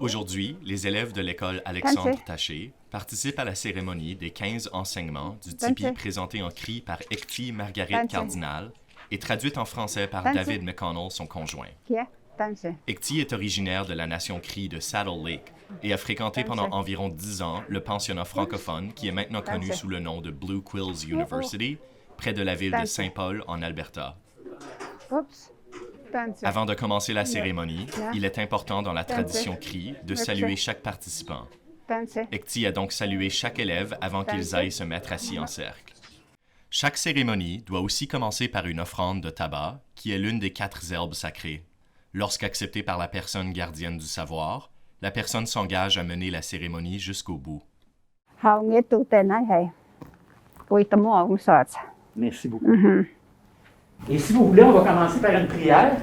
Aujourd'hui, les élèves de l'école Alexandre Taché participent à la cérémonie des 15 enseignements du tipi présenté en cri par Ecti Marguerite Cardinal et traduite en français par David McConnell, son conjoint. Ecti est originaire de la nation Cri de Saddle Lake et a fréquenté pendant environ 10 ans le pensionnat francophone qui est maintenant connu sous le nom de Blue Quills University, près de la ville de Saint Paul en Alberta. Avant de commencer la cérémonie, il est important dans la tradition Cri de saluer chaque participant. Ecti a donc salué chaque élève avant qu'ils aillent se mettre assis en cercle. Chaque cérémonie doit aussi commencer par une offrande de tabac, qui est l'une des 4 herbes sacrées. Lorsqu'acceptée par la personne gardienne du savoir, la personne s'engage à mener la cérémonie jusqu'au bout. Merci beaucoup. Et si vous voulez, on va commencer par une prière.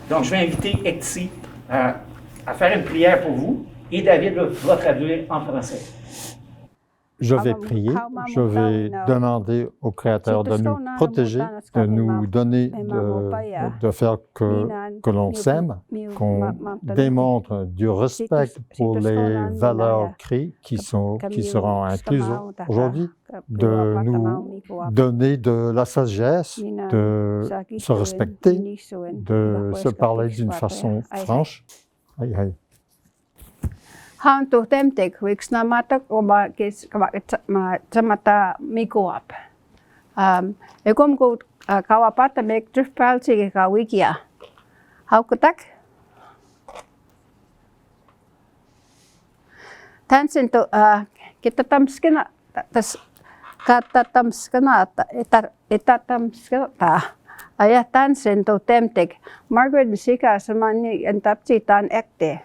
Donc, je vais inviter Ecti à faire une prière pour vous et David va traduire en français. Je vais prier, je vais demander au Créateur de nous protéger, de nous donner, de faire que l'on s'aime, qu'on démontre du respect pour les valeurs Cri qui seront incluses aujourd'hui, de nous donner de la sagesse, de se respecter, de se parler d'une façon franche. Aïe, aïe. Hantu temtek wiks namata koma kis chamata mikuap. Ekom ko kawapata mek tripal sige kawikia. Haukutak. Tansin to kita tamskena tas kata tamskena etatamskena ta. Aya tansin to temtek Margaret Sika samani entapsi tan ekte.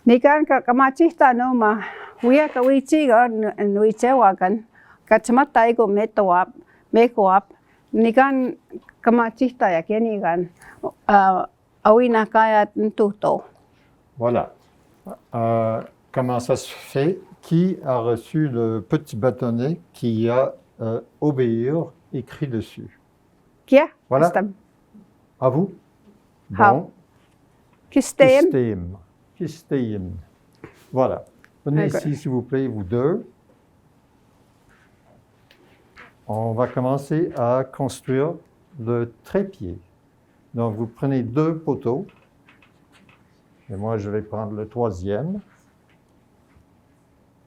Nikan kamachista no ma wia kawichi ga nuichewakan kachmata ego mekoap nikan kamachista ya kenigan awina kaya tuto. Voilà. Comment ça se fait? Qui a reçu le petit bâtonnet qui a obéir écrit dessus? Kia? Voilà. À vous? Bon. Kistem. Voilà. Venez ici, s'il vous plaît, vous deux. On va commencer à construire le trépied. Donc, vous prenez 2 poteaux. Et moi, je vais prendre le 3e.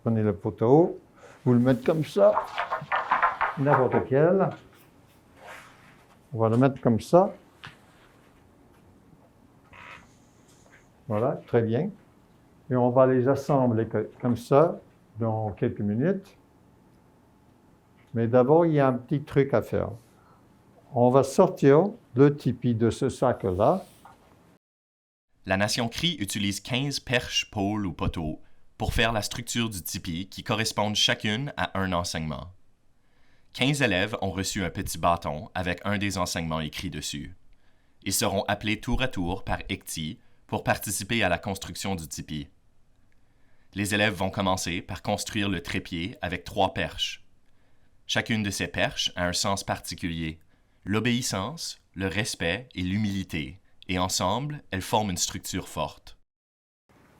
Prenez le poteau. Vous le mettez comme ça. N'importe quel. On va le mettre comme ça. Voilà, très bien. Et on va les assembler comme ça dans quelques minutes. Mais d'abord, il y a un petit truc à faire. On va sortir le tipi de ce sac-là. La nation Cri utilise 15 perches, pôles ou poteaux pour faire la structure du tipi qui correspondent chacune à un enseignement. 15 élèves ont reçu un petit bâton avec un des enseignements écrits dessus. Ils seront appelés tour à tour par Ecti pour participer à la construction du tipi. Les élèves vont commencer par construire le trépied avec 3 perches. Chacune de ces perches a un sens particulier, l'obéissance, le respect et l'humilité, et ensemble, elles forment une structure forte.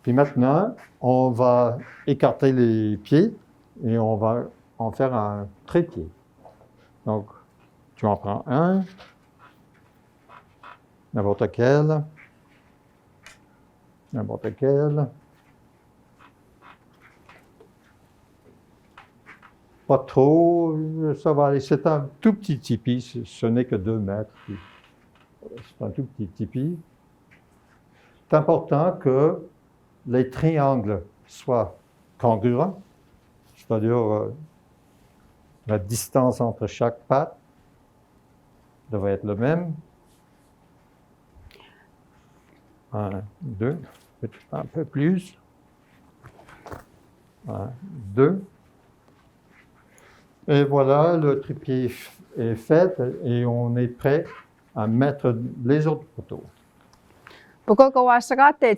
Puis maintenant, on va écarter les pieds et on va en faire un trépied. Donc, tu en prends un, n'importe quel. Pas trop, ça va aller. C'est un tout petit tipi, ce n'est que 2 mètres. C'est un tout petit tipi. C'est important que les triangles soient congruents, c'est-à-dire la distance entre chaque patte devrait être le même. 1, 2, un peu plus. 1, 2. Et voilà, le trépied est fait et on est prêt à mettre les autres poteaux. Pourquoi qu'on va se rater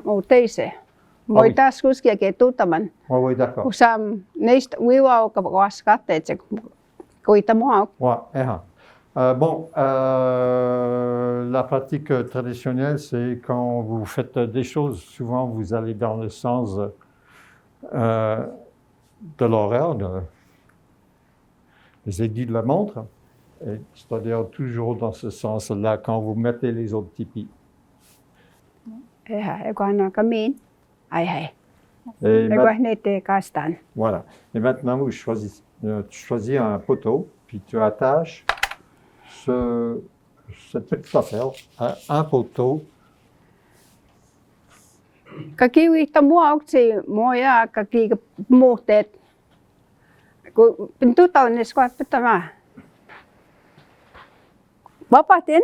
au teise? Moi taas kuskia ke tuttaman. Oui, d'accord. Usam neist wiwa ka was rater kuita mo. La pratique traditionnelle, c'est quand vous faites des choses, souvent vous allez dans le sens de l'horaire, des aiguilles de la montre, c'est-à-dire toujours dans ce sens-là quand vous mettez les autres tipis. Voilà. Et maintenant, tu choisis un poteau, puis tu attaches cette petite affaire à un poteau. Kakiwi tamua oksi moya kaki mutet. Ku pintu tahun ni squat pertama. Bapak tin?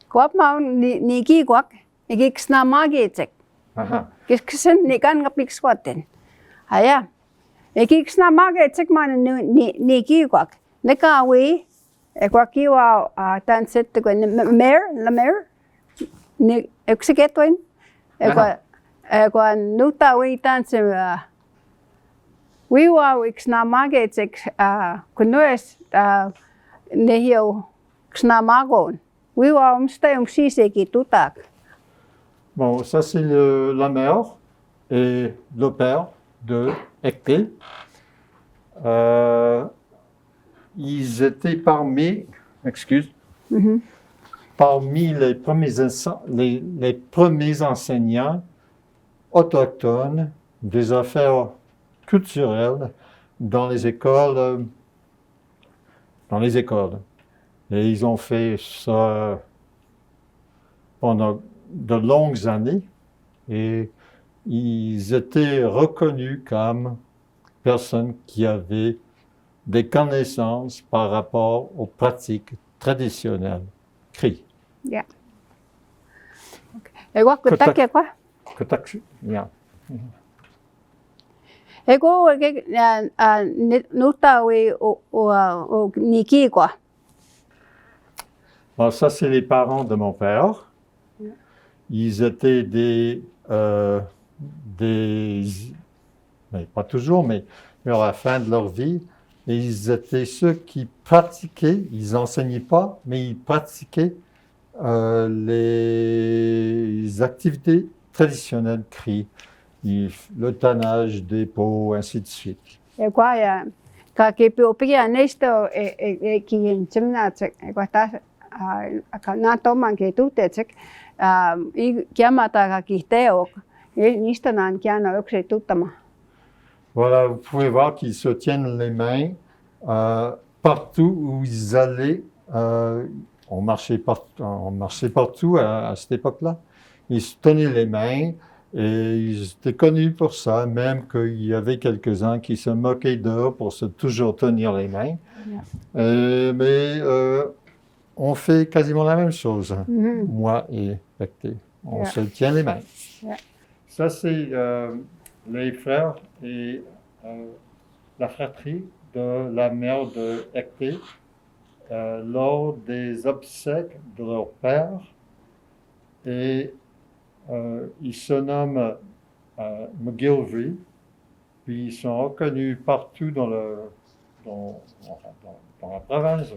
Kuap mau niki kuak, niki ksna magecek. Kisen nikan ngapik squatin. Aya. Niki ksna magecek man niki kuak. Nekawi kuakiwa tanset ko la mer ni exeketwin. Ego nuta wi tanse wiwa ksna magecek kunues nehio ksna magon. Wiwa umstay siseki tutak. Bon, ça c'est la mère et le père de Ecté. Ils étaient parmi les premiers enseignants autochtones des affaires culturelles dans les écoles. Et ils ont fait ça pendant de longues années et ils étaient reconnus comme personnes qui avaient des connaissances par rapport aux pratiques traditionnelles. Cri. Yeah. Ego kutak quoi? Kutak. Yeah. Ego nuta wi o niki quoi? Bon, ça c'est les parents de mon père. Ils étaient mais pas toujours, mais à la fin de leur vie, et ils étaient ceux qui pratiquaient, ils n'enseignaient pas, mais ils pratiquaient les activités traditionnelles cri, le tannage des peaux, ainsi de suite. Et quoi, quand il peut opérer nesto et qui est gymnastique, et quoi ça, quand on a tout et kiamata qui teo, et nistanan qui a oxy tout à. Voilà, vous pouvez voir qu'ils se tiennent les mains partout où ils allaient. On marchait partout à cette époque-là. Ils se tenaient les mains et ils étaient connus pour ça, même qu'il y avait quelques-uns qui se moquaient d'eux pour se toujours tenir les mains. Yeah. Mais on fait quasiment la même chose, moi et Ecté. On se tient les mains. Yeah. Ça, c'est les frères et la fratrie de la mère de Ecté lors des obsèques de leur père. Et ils se nomment McGilvery, puis ils sont reconnus partout dans la province,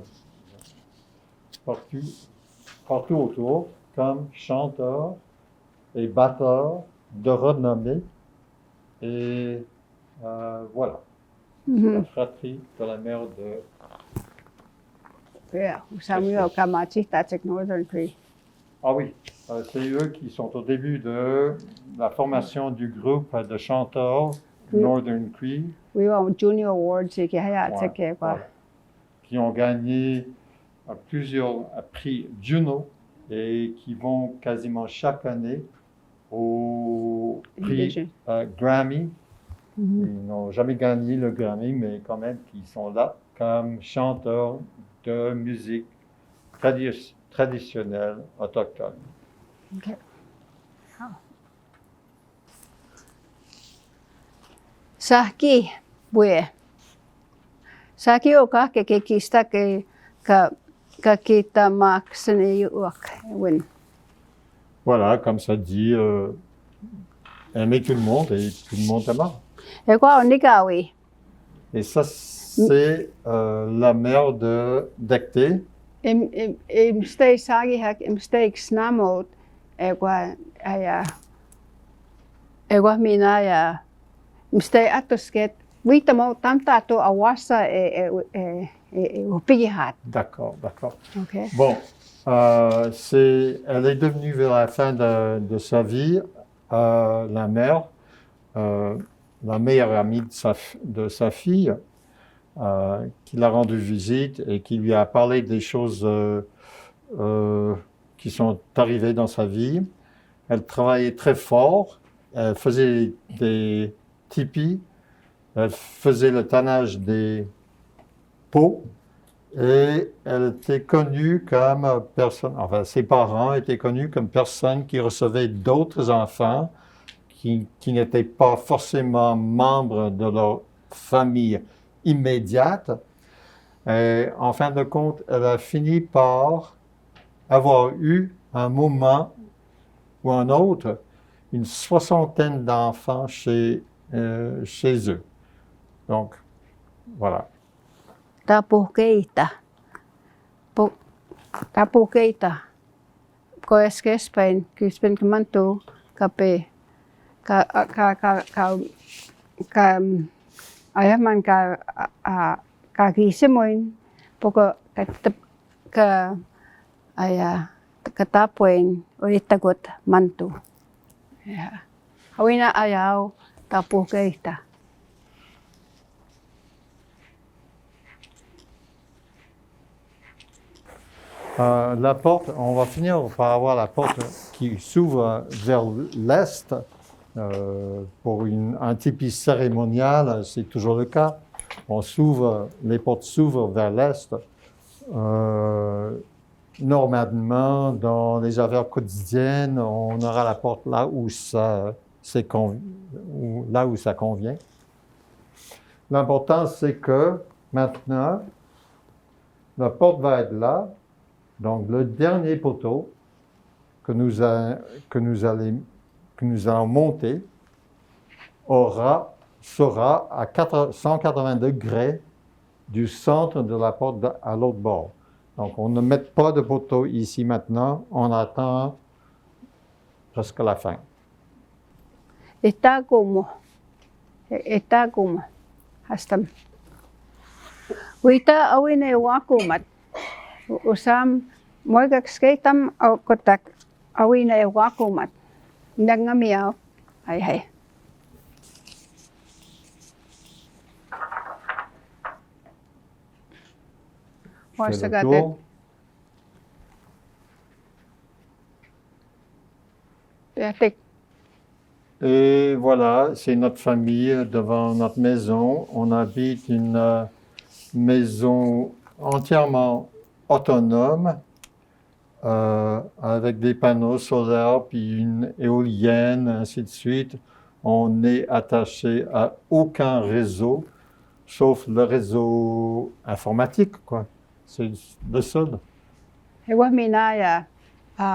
partout autour, comme chanteurs et batteurs de renommée. Et voilà, la fratrie de la mère de... Samuel Kamachi, that's Northern Cree. Ah oui, c'est eux qui sont au début de la formation du groupe de chanteurs Northern Cree. Oui, Junior Awards, qui ont gagné plusieurs prix Juno et qui vont quasiment chaque année au prix Grammy. Ils n'ont jamais gagné le Grammy, mais quand même ils sont là comme chanteurs de musique traditionnelle autochtone. Okay. Oh. Sahki, bue. Saki o ka ke kista ke ka kita maksene yuak win. Voilà, comme ça dit, aimer tout le monde et tout le monde aima. E kwa onikawi. Et ça, c'est la mère de Decté. Mstay sagi hak mstay snamot e kwa mina ya mstay atosket witamo tanta to awasa upihat. D'accord, d'accord. Okay. Bon, elle est devenue vers la fin de sa vie la mère, la meilleure amie de sa fille, qui l'a rendu visite et qui lui a parlé des choses qui sont arrivées dans sa vie. Elle travaillait très fort, elle faisait des tipis, elle faisait le tannage des peaux et elle était connue comme personne, enfin ses parents étaient connus comme personne qui recevait d'autres enfants qui n'étaient pas forcément membres de leur famille immédiate. Et en fin de compte, elle a fini par avoir eu un moment ou un autre une 60aine d'enfants chez eux. Donc, voilà. Tapukeita. Koeskespäin kyspän mantu kape ka ayaman ka kisemoin poko ka katapuin oitagot mantu. Ja. Awina ayaw tapukeita. La porte, on va finir par avoir la porte qui s'ouvre vers l'est. Pour un tipi cérémonial, c'est toujours le cas. Les portes s'ouvrent vers l'est. Normalement, dans les affaires quotidiennes, on aura la porte là où ça convient. L'important, c'est que maintenant, la porte va être là. Donc, le dernier poteau que nous allons monter sera à 180 degrés du centre de la porte à l'autre bord. Donc, on ne met pas de poteau ici maintenant, on attend presque la fin. Etakumo. Hastam. Wita awine wakumat. Usam moigak skeitam au kotak awine wakumat. Nangamiao. Hai. C'est le tour. Et voilà, c'est notre famille devant notre maison. On habite une maison entièrement autonome avec des panneaux solaires puis une éolienne, ainsi de suite. On n'est attaché à aucun réseau, sauf le réseau informatique, quoi. C'est le seul. Ewa minaya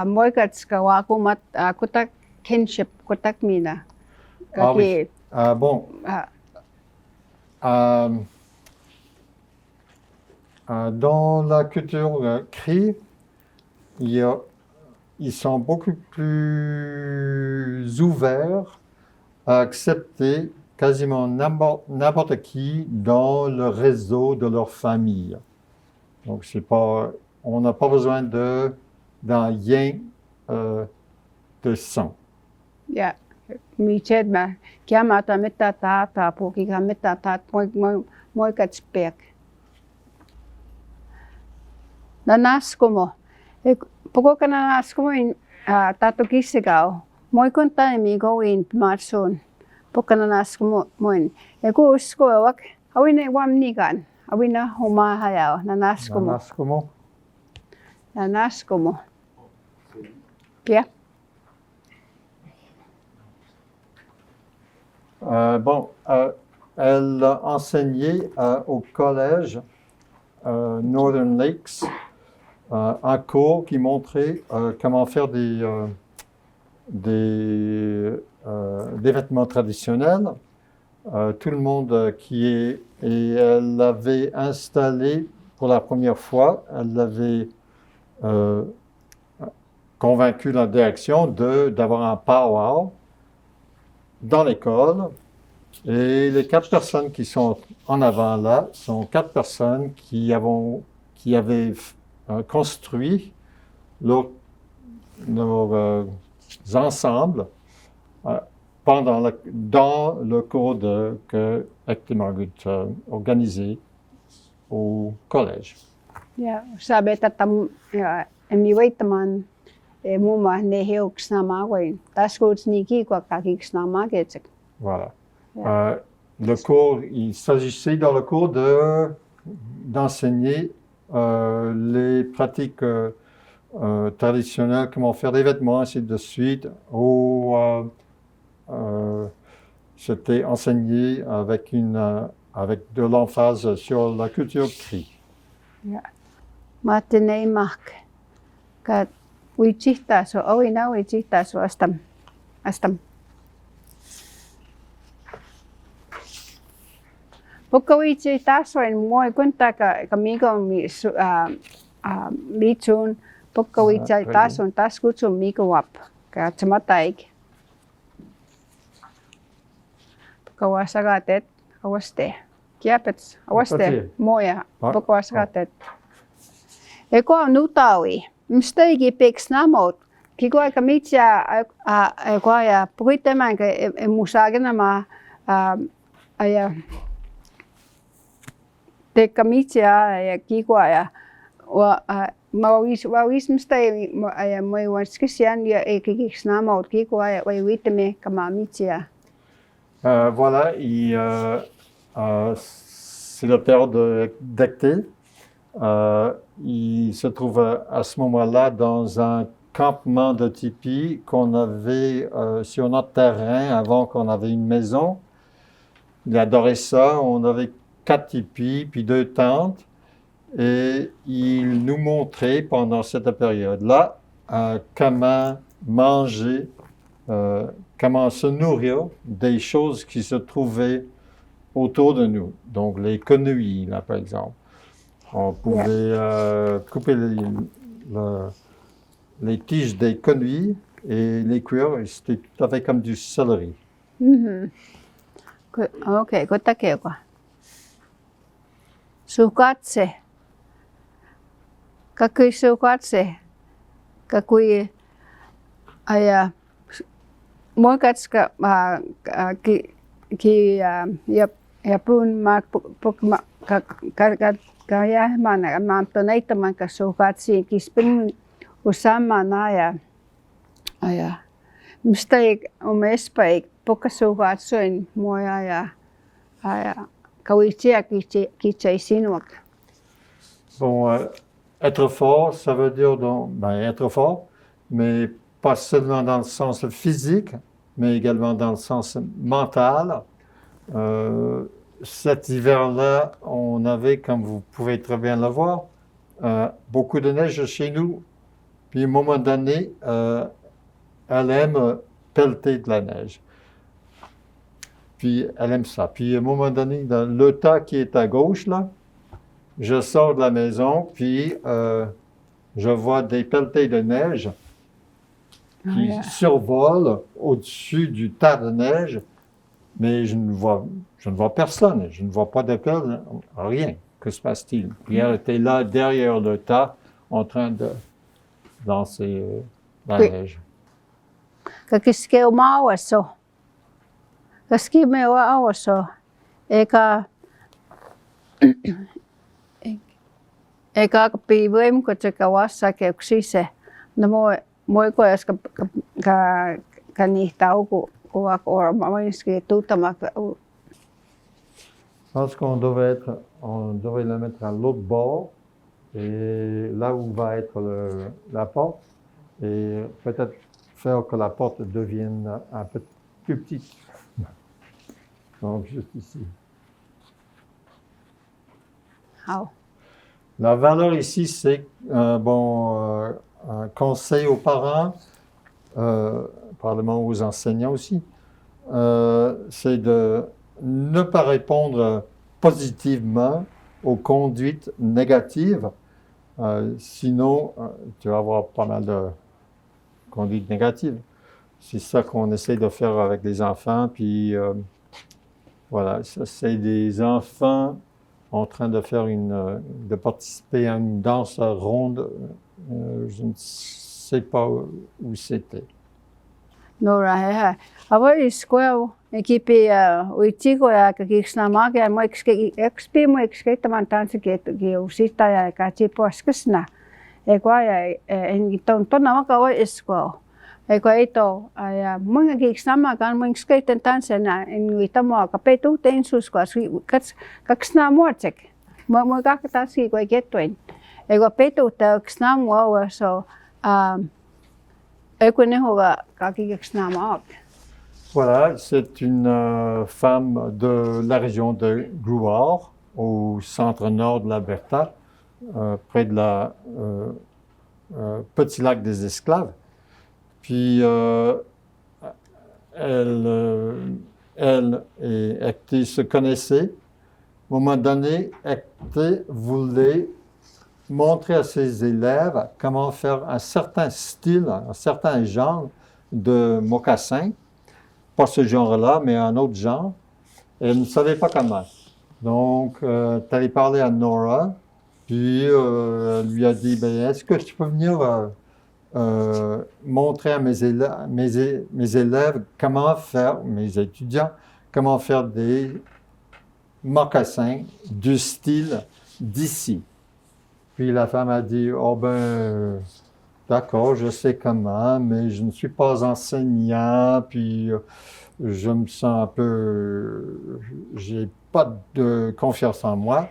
moigats kawakumat kutak kinship kutak mina. Ah oui. Bon. Dans la culture cri, ils sont beaucoup plus ouverts à accepter quasiment n'importe qui dans le réseau de leur famille. Donc, on n'a pas besoin d'un lien de sang. Yeah. Miched ma kiamata meta tata poki ka meta tat moi katspek. Nanaskomo. Poko ka nanaskomo in tato kisigao. Moi konta mi go in marson. Poko nanaskomo moin. Eko usko wak awine wam nigan. Awina homa hayao nanaskomo. Nanaskomo. Pia. Bon, elle a enseigné au collège Northern Lakes un cours qui montrait comment faire des vêtements traditionnels. Tout le monde et elle l'avait installé pour la première fois, elle l'avait convaincu la direction d'avoir un powwow dans l'école. Et les 4 personnes qui sont en avant là sont 4 personnes qui avaient construit leurs ensembles dans le cours que Hector Margaret organisait au collège. Ja, sabe tatam emi waitaman muma neheux snamagoin. Tascots niki quoi kakik. Voilà. Le cours, il s'agissait dans le cours d'enseigner les pratiques traditionnelles, comment faire des vêtements, ainsi de suite. C'était enseigné avec de l'emphase sur la culture cri. Ja. Matenei mark. Ka uitsihta so awina uitsihta so astam. Pukka uitsihta so en moi kunta ka migo mi tun pukka uitsihta so taskutsu migo wap ka tmataik. Pukka wasagatet awaste. Kiapets awaste moja pukka wasagatet. Eko nutawi. Mistake peks namot. Kiko aika mitsia koya puiteman ka musagena ma aya teka mitsia ja kiko ya mawis mistake aya moi waskisian ja ekikis namot kiko aya vai vitame kama mitsia. Voilà, c'est le père d'Hector. Il se trouve à ce moment-là dans un campement de tipi qu'on avait sur notre terrain avant qu'on avait une maison. Il adorait ça. On avait 4 tipis puis 2 tentes. Et il nous montrait pendant cette période-là comment manger, comment se nourrir des choses qui se trouvaient autour de nous. Donc les quenouilles, là, par exemple. On pouvait couper les tiges des quenouilles et les cuire, et c'était tout à fait comme du céleri. Ok, kotake quoi. Sukatse. Kakui sukatse. Kakui aya moikatska ki yapun mak kaya mana mantonaita man ka sukatsi kispin usama na aya mistake umespai poka sukatsoin moja aya kawitia kichai sinuak. Bon, être fort, ça veut dire donc être fort, mais pas seulement dans le sens physique, mais également dans le sens mental. Cet hiver-là, on avait, comme vous pouvez très bien le voir, beaucoup de neige chez nous. Puis à un moment donné, elle aime pelleter de la neige. Puis elle aime ça. Puis à un moment donné, dans le tas qui est à gauche, là, je sors de la maison, puis je vois des pelletées de neige qui survolent au-dessus du tas de neige, mais je ne vois personne, je ne vois pas de pelle, rien. Que se passe-t-il? Puis elle était là, derrière le tas, en train de danser dans la neige. Kakiske umawaso. Kaski mewa awaso. Eka kapivuim ko kawasa ke uksise. Na moi ko as ka nihtauku kuak or mamiski tutamak. Je pense qu'on devrait le mettre à l'autre bord, et là où va être la porte, et peut-être faire que la porte devienne un peu plus petite. Donc juste ici. La valeur ici, c'est un conseil aux parents, probablement aux enseignants aussi, c'est de ne pas répondre positivement aux conduites négatives. Sinon, tu vas avoir pas mal de conduites négatives. C'est ça qu'on essaie de faire avec les enfants. Puis voilà, ça, c'est des enfants en train de faire de participer à une danse ronde. Je ne sais pas où c'était. Nora, ava iskoa ekipi uitiko ja kiksna magia mo expi mo exketaman tansi ke usita ja ka tipo skisna e kwa ja en tona maka o iskoa e kwa ito ja munga kiksna makan mo sketen tansi na en uitamo ka petu tensus kwa kaksna motek mo ka tansi kwa getwen e kwa petu ta ksna mo so Voilà, c'est une femme de la région de Grewar, au centre-nord de l'Alberta, près de la petit lac des Esclaves. Puis elle et Ecté se connaissaient. À un moment donné, Ecté voulait montrer à ses élèves comment faire un certain style, un certain genre de mocassin. Pas ce genre-là, mais un autre genre. Et elle ne savait pas comment. Donc, elle est allée parler à Nora, puis elle lui a dit, est-ce que tu peux venir montrer à mes élèves comment faire, mes étudiants, comment faire des mocassins du style d'ici. Puis la femme a dit, d'accord, je sais comment, mais je ne suis pas enseignant, puis je me sens un peu, j'ai pas de confiance en moi.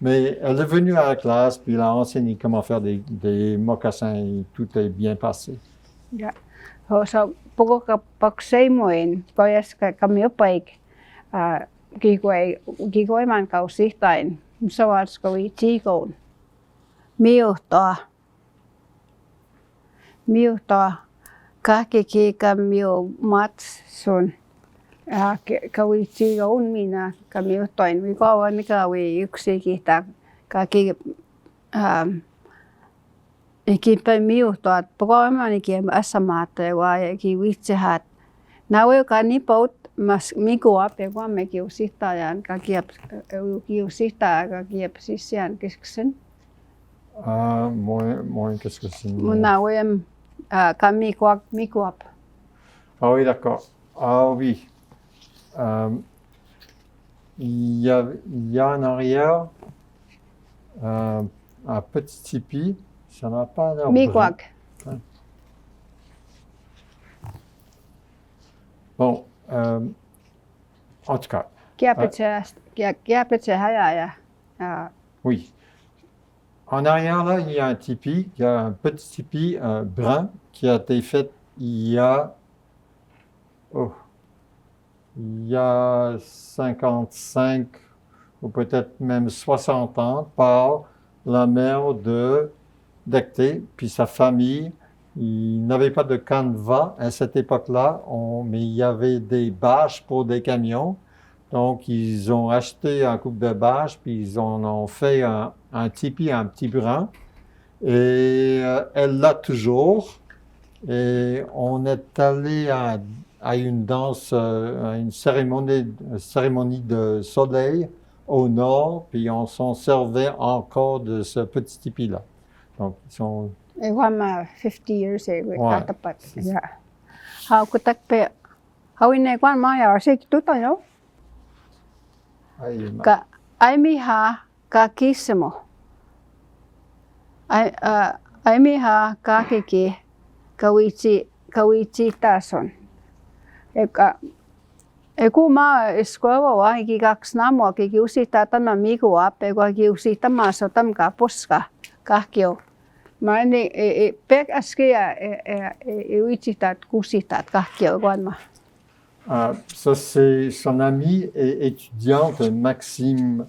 Mais elle est venue à la classe, puis elle a enseigné comment faire des mocassins et tout est bien passé. Ja, so poko paksay mo payas kami opaik gigoi man kausihtain sawats kawi tikon miuhtoa kahkiki kamio matsun kawi tikon mina kamiuhtoin vikawan kawi yksiki kaki ikipa miuhtoa pokokimani kiem asamaate wa ki vitsehat nawe kani paut mas mikuap ja kwamme kiusihtajan kakiap kiusihtaa kakiap sisian kisksen. Moi, qu'est-ce que c'est? Nawe kami mikuap. Ah oui, d'accord. Ah oui. Il y a en arrière un petit tipi. Ça n'a pas l'air Miquac. Bon, en tout cas. Oui. En arrière, là, il y a un tipi, il y a un petit tipi brun qui a été fait il y a 55 ou peut-être même 60 ans par la mère d'Ecté, puis sa famille. Ils n'avaient pas de canevas à cette époque-là, mais il y avait des bâches pour des camions. Donc, ils ont acheté un couple de bâches, puis ils en ont fait un tipi, un petit brin. Et elle l'a toujours. Et on est allé à une danse, à une cérémonie de soleil au nord, puis on s'en servait encore de ce petit tipi-là. Donc, ils sont... Et voilà, 50 years ago, katapat. Yeah. How could that be? How in a one mile, say to you? Ka aimiha ka kisimo. Aimiha ka kiki kawichi tason. Eku ma iskoa wa iki kaks namo ki usita tama miku ape ko ki usita ma so tam ka poska kahkio. Mani pek askia uichitat kusitat kahkio guanma. Ça, c'est son amie et étudiante Maxine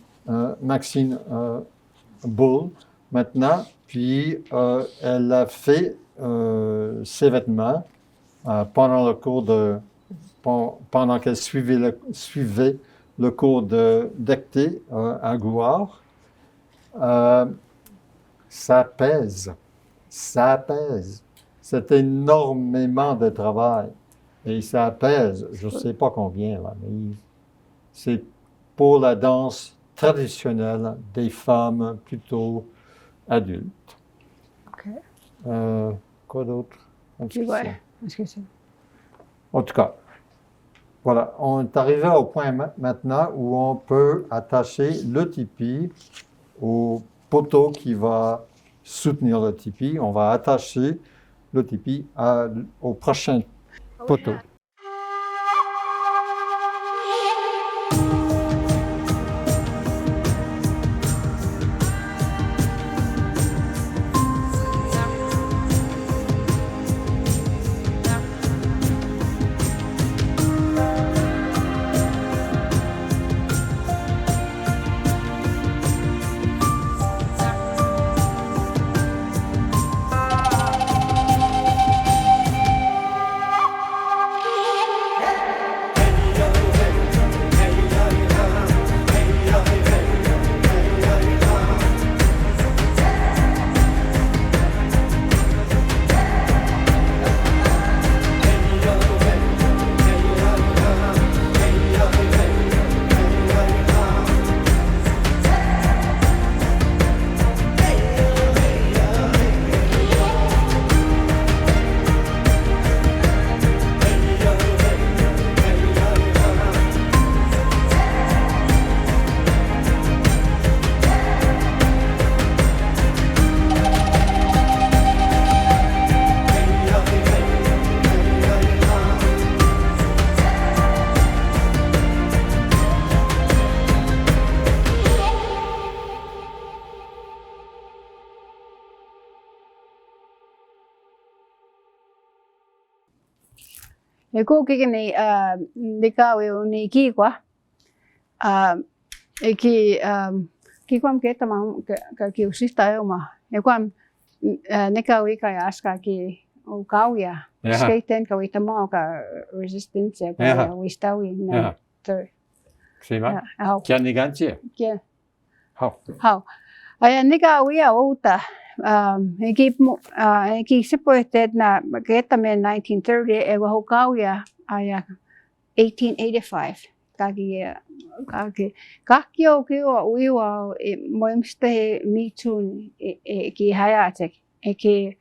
boule maintenant, puis elle a fait ses vêtements pendant qu'elle suivait le cours d'Ecté à Gouard. Ça pèse. C'est énormément de travail. Et ça pèse, je ne sais pas combien, là, mais c'est pour la danse traditionnelle des femmes plutôt adultes. OK. Quoi d'autre? Ouais. En tout cas, voilà, on est arrivé au point maintenant où on peut attacher le tipi au poteau qui va soutenir le tipi. On va attacher le tipi au prochain poteau. Eko kikini dikawi uni kikwa eki kikwam keta ma ka kiusista yoma ekwam nikawi ka aska ki ukawia skaten ka witamo ka resistance ka wistawi na ter Sima kia nigantia kia how aya nikawi auta Eki sipoitet na keta me 1930 ewa hokawia aya 1885 kakio kiwa uiwa moimste mitun ki hayatek eki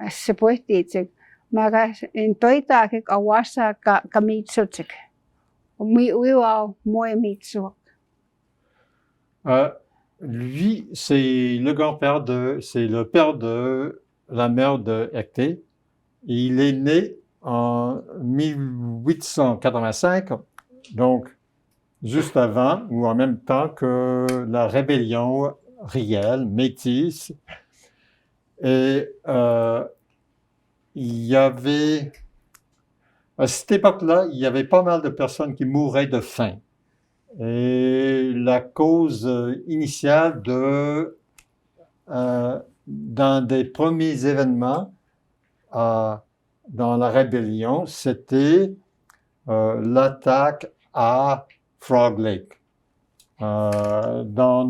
sipoitet maga intoita ke awasa ka mitsutek mi uiwa moi mitsu. Lui, c'est le père de la mère de Ecté. Il est né en 1885, donc juste avant ou en même temps que la rébellion réelle, métisse. Et il y avait, à cette époque-là, il y avait pas mal de personnes qui mouraient de faim. Et la cause initiale dans des premiers événements dans la rébellion, c'était l'attaque à Frog Lake. Dans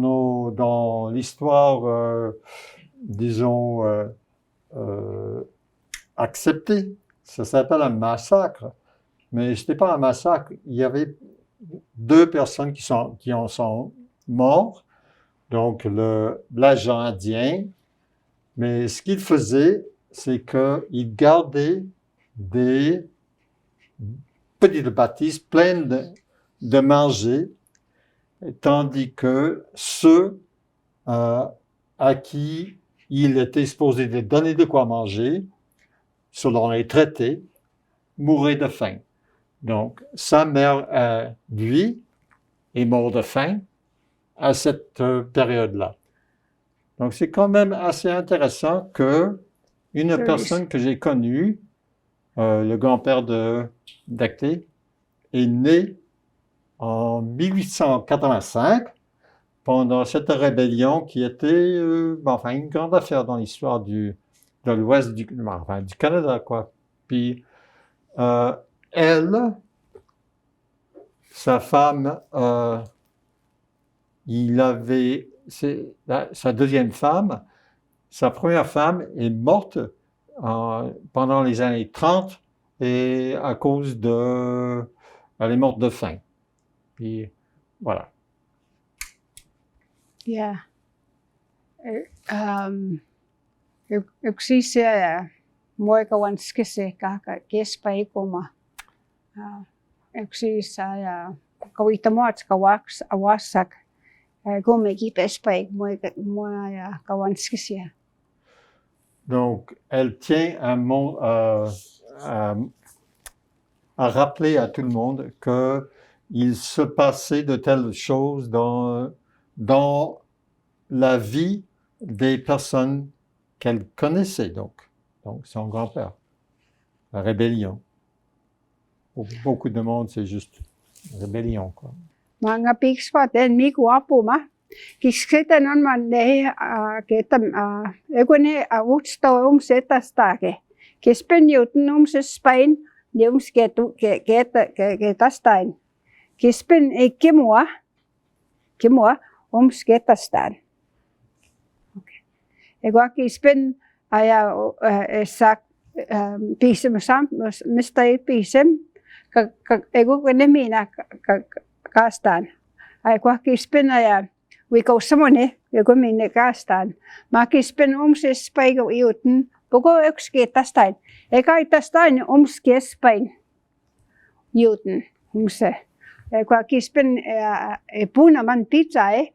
l'histoire, disons, acceptée, ça s'appelle un massacre, mais ce n'était pas un massacre, il y avait 2 personnes qui en sont mortes, donc l'agent indien, mais ce qu'il faisait, c'est qu'il gardait des petites bâtisses pleines de manger, tandis que ceux à qui il était supposé de donner de quoi manger, selon les traités, mouraient de faim. Donc, sa mère, lui, est mort de faim à cette période-là. Donc, c'est quand même assez intéressant que une personne que j'ai connue, le grand-père d'Ecté, est né en 1885 pendant cette rébellion qui était une grande affaire dans l'histoire de l'ouest du Canada, quoi. Puis elle, sa femme, sa deuxième femme, sa première femme est morte pendant les années 30 et à cause elle est morte de faim. Puis voilà. Ja. Yksi se moikawanski se kaka kespaikoma. Yksi sa kawitamoats kawaks awasak gomeki pespaik moya kawanski se. Donc, elle tient à rappeler à tout le monde qu'il se passait de telles choses dans la vie des personnes qu'elle connaissait, donc son grand-père, la rébellion. Pour beaucoup de monde, c'est juste rébellion, quoi. Mga pikspaten mikuapu ma. Kiskita non manne ketam egone utsto setastake. Kispen jutnum se Spain, niums getastain. Kispen ikimua sketastan. Okay. Ego kispen aya sak pisem sam mistai pisem ego kenemina kastan. Ego kispen aya Wiko samone, ego minne kastan. Ma kispen se spaigo iuten, pogo eksketastain. Ega itastain skespain iuten se. Ego kispen punaman pizzae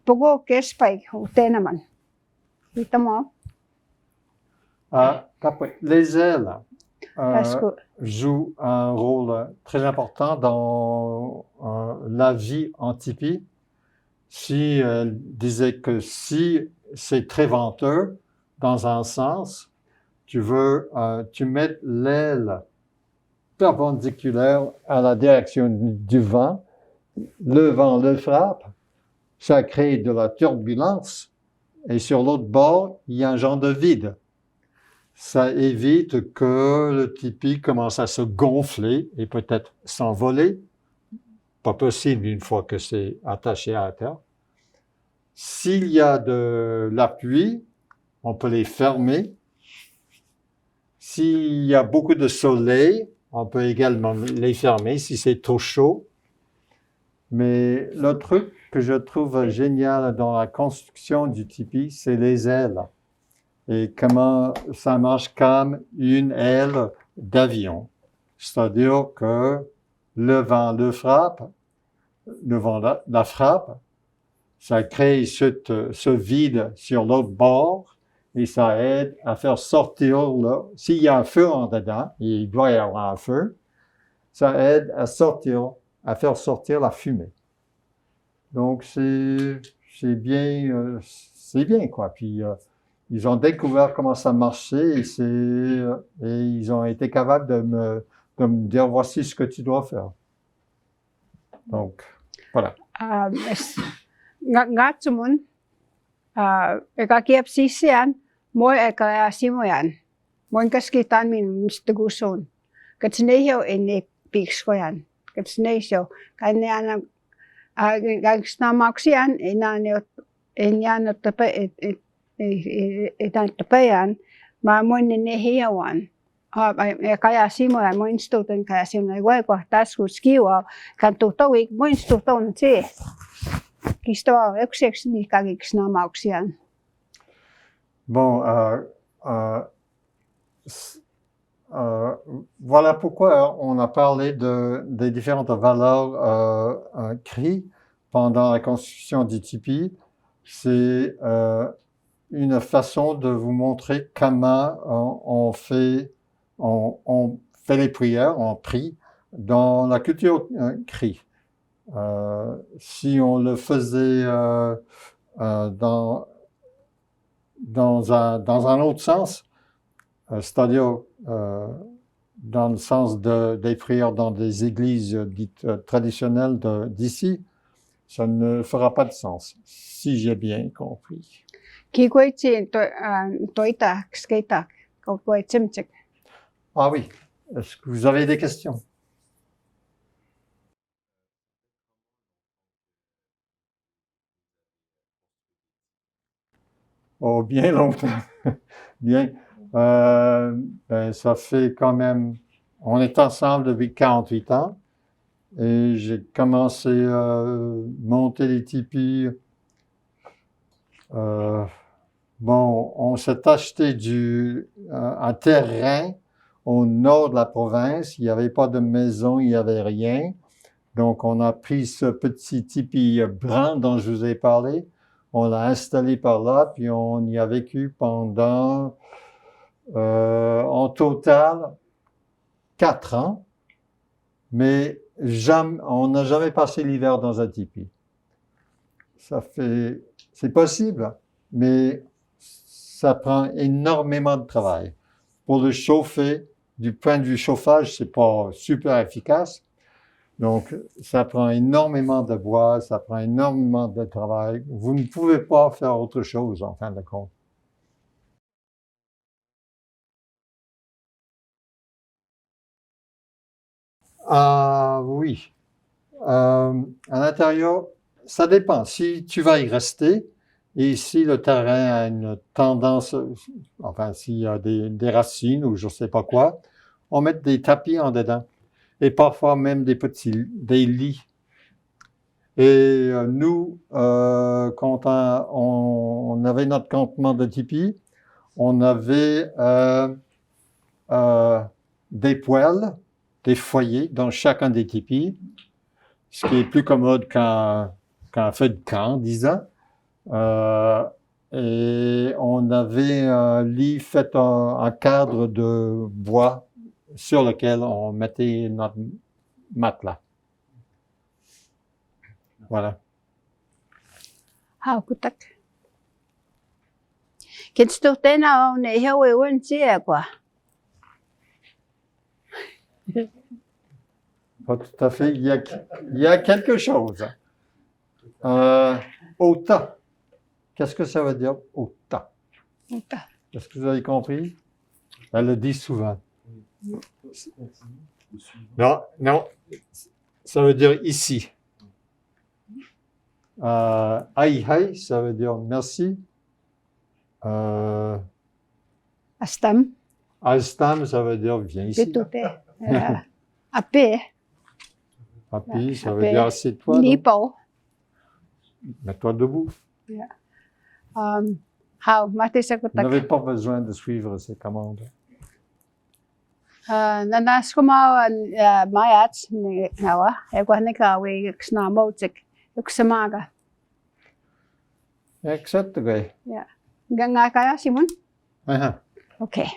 pogo kespaig tenaman. Itamo. Les ailes jouent un rôle très important dans la vie en tipi. Si elle disait que si c'est très venteux, dans un sens, tu mets l'aile perpendiculaire à la direction du vent, le vent le frappe, ça crée de la turbulence, et sur l'autre bord, il y a un genre de vide. Ça évite que le tipi commence à se gonfler et peut-être s'envoler. Pas possible une fois que c'est attaché à la terre. S'il y a de la pluie, on peut les fermer. S'il y a beaucoup de soleil, on peut également les fermer si c'est trop chaud. Mais le truc que je trouve génial dans la construction du tipi, c'est les ailes. Et comment ça marche comme une aile d'avion. C'est-à-dire que le vent le frappe, le vent la frappe, ça crée ce vide sur l'autre bord et ça aide à faire sortir, s'il y a un feu en dedans, et il doit y avoir un feu, ça aide à faire sortir la fumée. Donc c'est bien, quoi. Puis ils ont découvert comment ça marchait et ils ont été capables de me dire voici ce que tu dois faire. Donc, voilà. Ngatsumun, ekakiapsisian, moi ekayasimoyan, moi kaskitan min mistaguson. Katsneyo ene pikskoyan. Katsneyo kanyan gagsnamaksian enyanot tapayan ma moi nehiawan. Kaya simoyan moi instuten kaya simoyan igual tasku skiwa kan tutawik moi instuten se. Bon, voilà pourquoi on a parlé des différentes valeurs cri pendant la construction du tipi. C'est une façon de vous montrer comment on fait les prières, on prie dans la culture cri. Si on le faisait dans un autre sens, c'est-à-dire dans le sens des prières dans des églises dites traditionnelles d'ici, ça ne fera pas de sens, si j'ai bien compris. Ah oui, est-ce que vous avez des questions? Oh, bien longtemps. Bien. Ben, ça fait quand même... On est ensemble depuis 48 ans. Et j'ai commencé à monter les tipis. Bon, on s'est acheté un terrain au nord de la province. Il n'y avait pas de maison, il n'y avait rien. Donc, on a pris ce petit tipi brun dont je vous ai parlé. On l'a installé par là, puis on y a vécu pendant, en total, 4 ans. Mais on n'a jamais passé l'hiver dans un tipi. C'est possible, mais ça prend énormément de travail. Pour le chauffer, du point de vue chauffage, c'est pas super efficace. Donc, ça prend énormément de bois, ça prend énormément de travail. Vous ne pouvez pas faire autre chose, en fin de compte. Ah oui. À l'intérieur, ça dépend. Si tu vas y rester et si le terrain a une tendance, enfin, s'il y a des racines ou je ne sais pas quoi, on met des tapis en dedans et parfois même des lits. Et nous, quand on avait notre campement de tipi, on avait des poêles, des foyers dans chacun des tipis, ce qui est plus commode qu'un feu de camp, disons. Et on avait un lit fait en cadre de bois sur lequel on mettait notre matelas. Voilà. Pas tout à fait. Il y a quelque chose. Ota. Qu'est-ce que ça veut dire, Ota? Est-ce que vous avez compris? Elle le dit souvent. Non. Ça veut dire ici. Ai, ça veut dire merci. Astam, ça veut dire viens ici. Ape, ça veut dire assieds-toi. Nipo. Mets-toi debout. Vous n'avez pas besoin de suivre ces commandes. Nanas kumawa mayat nawa ekwanikawe snamotik yuksamaga. Exactly. Yeah. Ganga kaya Simon? Okay.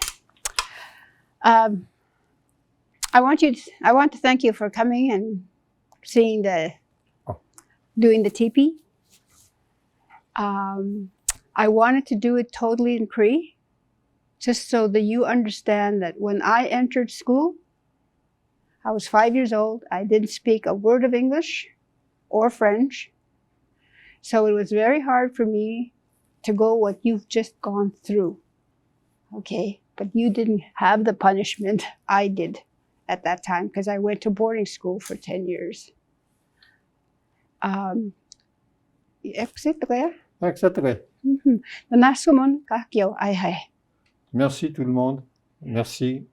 I want to thank you for coming and seeing doing the teepee. I wanted to do it totally in Cree, just so that you understand that when I entered school, I was 5 years old. I didn't speak a word of English or French. So it was very hard for me to go what you've just gone through. Okay? But you didn't have the punishment I did at that time because I went to boarding school for 10 years. Etc. Merci tout le monde. Merci.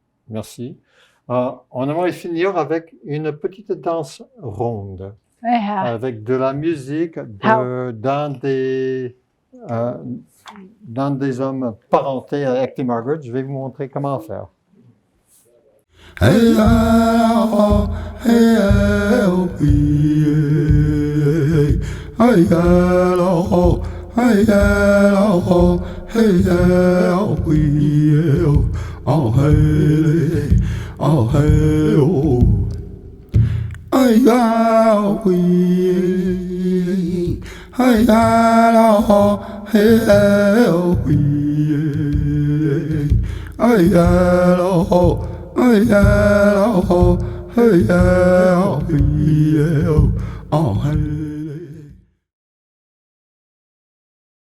On aimerait finir avec une petite danse ronde. Avec de la musique dans des hommes parentés à Acty Margaret. Je vais vous montrer comment faire. Oh, hey,